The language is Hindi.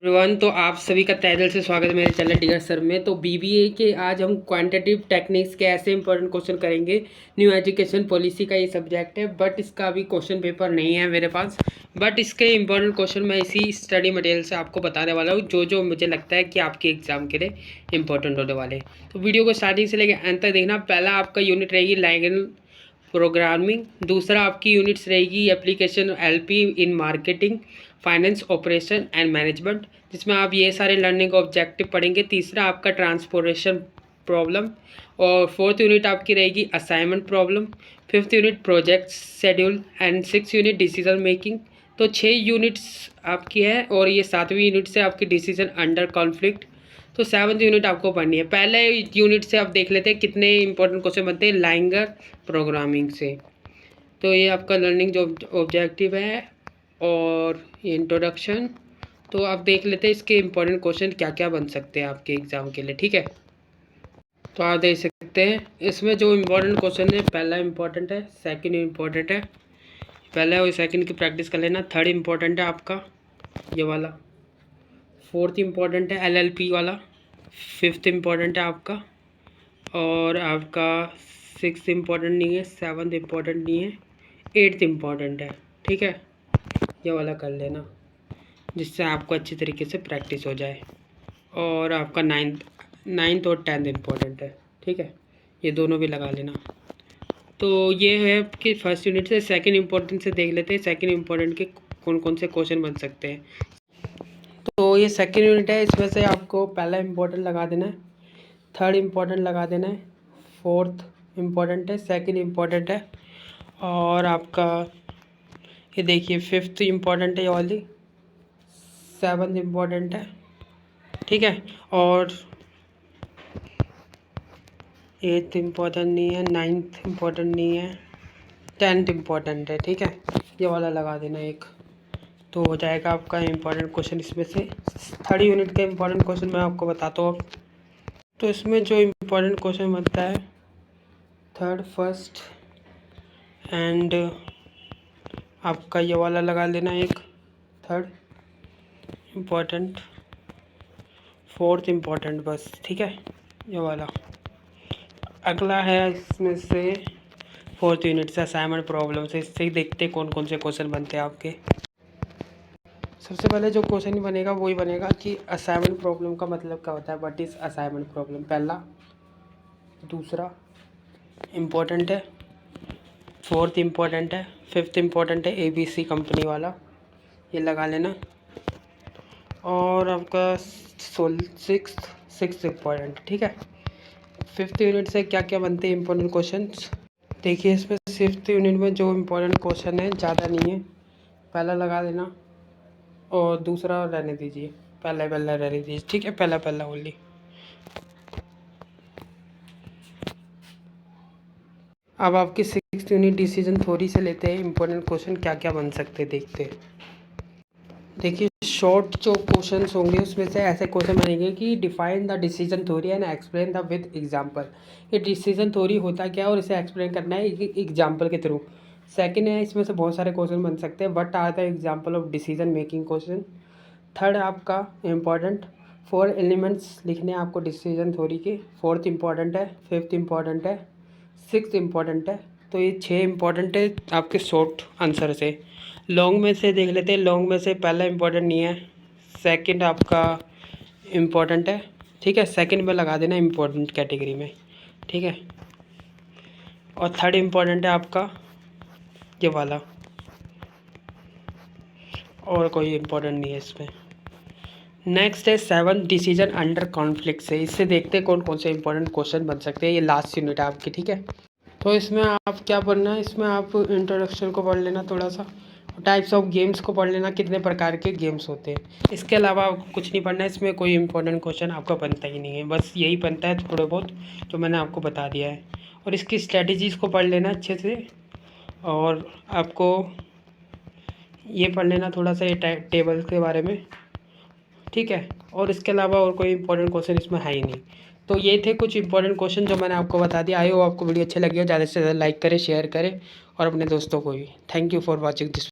एवरीवन, तो आप सभी का तहे दिल से स्वागत है मेरे चैनल डिगर सर में। तो बीबीए के आज हम क्वांटिटेटिव टेक्निक्स के ऐसे इंपॉर्टेंट क्वेश्चन करेंगे। न्यू एजुकेशन पॉलिसी का ये सब्जेक्ट है, बट इसका अभी क्वेश्चन पेपर नहीं है मेरे पास। बट इसके इंपॉर्टेंट क्वेश्चन मैं इसी स्टडी मटेरियल से आपको बताने वाला हूँ, जो जो मुझे लगता है कि आपके एग्जाम के लिए इंपॉर्टेंट होने वाले। तो वीडियो को स्टार्टिंग से लेकर एंड तक देखना। पहला आपका यूनिट रहेगी लैंग्वेज प्रोग्रामिंग। दूसरा आपकी यूनिट्स रहेगी application LP in marketing, finance, operation and management, जिसमें आप ये सारे लर्निंग ऑब्जेक्टिव पढ़ेंगे। तीसरा आपका ट्रांसपोर्टेशन प्रॉब्लम। और फोर्थ यूनिट आपकी रहेगी assignment problem. Fifth unit project schedule and six unit decision making. तो 6 यूनिट्स आपकी है और ये 7वीं यूनिट से आपकी डिसीजन अंडर कॉन्फ्लिक्ट। तो 7th यूनिट आपको पढ़नी है। पहले यूनिट से आप देख लेते हैं कितने इंपॉर्टेंट क्वेश्चन बनते हैं लैंग्वेज प्रोग्रामिंग से। तो ये आपका लर्निंग जो ऑब्जेक्टिव है और ये इंट्रोडक्शन। तो आप देख लेते हैं इसके इंपॉर्टेंट क्वेश्चन क्या क्या बन सकते हैं आपके एग्ज़ाम के लिए, ठीक है। तो आप देख सकते हैं इसमें जो इम्पोर्टेंट क्वेश्चन है, पहला इम्पोर्टेंट है, सेकंड इम्पोर्टेंट है। पहला और सेकंड की प्रैक्टिस कर लेना। थर्ड इम्पोर्टेंट है आपका ये वाला। फोर्थ इम्पोर्टेंट है एलएलपी वाला। फिफ्थ इम्पोर्टेंट है आपका, और आपका सिक्स इम्पोर्टेंट नहीं है, सेवन्थ इम्पोर्टेंट नहीं है, एट्थ इम्पोर्टेंट है, ठीक है। ये वाला कर लेना जिससे आपको अच्छी तरीके से प्रैक्टिस हो जाए। और आपका नाइन्थ और 10th इम्पोर्टेंट है, ठीक है। ये दोनों भी लगा लेना। तो ये है कि फर्स्ट यूनिट से। सेकंड इम्पोर्टेंट से देख लेते हैं सेकंड इम्पोर्टेंट के कौन कौन से क्वेश्चन बन सकते हैं। तो ये सेकंड यूनिट है, इसमें से आपको पहला इम्पोर्टेंट लगा देना है, थर्ड इम्पोर्टेंट लगा देना है, फोर्थ इम्पोर्टेंट है, सेकंड इम्पोर्टेंट है, और आपका ये देखिए फिफ्थ इम्पोर्टेंट है ये वाली, सेवन्थ इम्पोर्टेंट है, ठीक है। और एट्थ इम्पोर्टेंट नहीं है, नाइन्थ इम्पोर्टेंट नहीं है, 10th इम्पोर्टेंट है, ठीक है। ये वाला लगा देना एक, तो हो जाएगा आपका इम्पोर्टेंट क्वेश्चन इसमें से। थर्ड यूनिट का इम्पोर्टेंट क्वेश्चन मैं आपको बताता हूँ। तो इसमें जो इम्पोर्टेंट क्वेश्चन बनता है थर्ड, फर्स्ट एंड आपका ये वाला लगा लेना एक, थर्ड इम्पोर्टेंट, फोर्थ इम्पोर्टेंट, बस, ठीक है, ये वाला। अगला है इसमें से फोर्थ यूनिट से असाइनमेंट प्रॉब्लम से। इससे ही देखते कौन कौन से क्वेश्चन बनते हैं आपके। सबसे पहले जो क्वेश्चन बनेगा वही बनेगा कि असाइनमेंट प्रॉब्लम का मतलब क्या होता है, व्हाट इज़ असाइनमेंट प्रॉब्लम, पहला। दूसरा इम्पोर्टेंट है, फोर्थ इम्पोर्टेंट है, फिफ्थ इम्पोर्टेंट है ABC कंपनी वाला, ये लगा लेना। और आपका सिक्स इम्पोर्टेंट, ठीक है। फिफ्थ यूनिट से क्या क्या बनते हैं इंपॉर्टेंट क्वेश्चंस, देखिए इसमें फिफ्थ यूनिट में जो इम्पोर्टेंट क्वेश्चन है ज़्यादा नहीं है, पहला लगा देना और दूसरा रहने दीजिए, पहला रहने दीजिए, ठीक है, पहला ओनली। अब आपकी सिक्स्थ यूनिट डिसीजन थ्योरी से लेते हैं इंपॉर्टेंट क्वेश्चन क्या क्या बन सकते हैं, देखते हैं। देखिए शॉर्ट जो क्वेश्चंस होंगे उसमें से ऐसे क्वेश्चन बनेंगे कि define the decision theory and explain the with example. ये डिसीजन थ्योरी होता क्या है और इसे एक्सप्लेन करना है एग्जांपल के थ्रू। सेकंड है, इसमें से बहुत सारे क्वेश्चन बन सकते हैं, what are the example of decision making question. Third आपका इम्पॉर्टेंट 4 एलिमेंट्स लिखने हैं आपको डिसीजन थ्योरी के, फोर्थ इम्पॉर्टेंट है, फिफ्थ इम्पॉर्टेंट है, सिक्स्थ इम्पॉर्टेंट है। तो ये 6 इम्पॉर्टेंट है आपके शॉर्ट आंसर से। लॉन्ग में से देख लेते हैं, लॉन्ग में से पहला इम्पॉर्टेंट नहीं है, सेकंड आपका इम्पॉर्टेंट है, ठीक है, सेकंड में लगा देना इम्पॉर्टेंट कैटेगरी में, ठीक है। और थर्ड इम्पॉर्टेंट है आपका ये वाला, और कोई इम्पोर्टेंट नहीं है इसमें। नेक्स्ट है 7 डिसीजन अंडर कॉन्फ्लिक्ट से। इससे देखते हैं कौन कौन से इंपॉर्टेंट क्वेश्चन बन सकते हैं। ये लास्ट यूनिट है आपकी, ठीक है। तो इसमें आप क्या पढ़ना है, इसमें आप इंट्रोडक्शन को पढ़ लेना थोड़ा सा, टाइप्स ऑफ गेम्स को पढ़ लेना, कितने प्रकार के गेम्स होते हैं। इसके अलावा आपको कुछ नहीं पढ़ना है, इसमें कोई इंपॉर्टेंट क्वेश्चन आपका बनता ही नहीं है, बस यही बनता है थोड़े बहुत जो मैंने आपको बता दिया है। और इसकी स्ट्रेटजीज़ को पढ़ लेना अच्छे से, और आपको ये पढ़ लेना थोड़ा सा ये टेबल के बारे में, ठीक है। और इसके अलावा और कोई इंपॉर्टेंट क्वेश्चन इसमें है ही नहीं। तो ये थे कुछ इंपॉर्टेंट क्वेश्चन जो मैंने आपको बता दिया। आई होप आपको वीडियो अच्छी लगी हो, ज़्यादा से ज़्यादा लाइक करें, शेयर करें और अपने दोस्तों को भी। Thank you for watching this.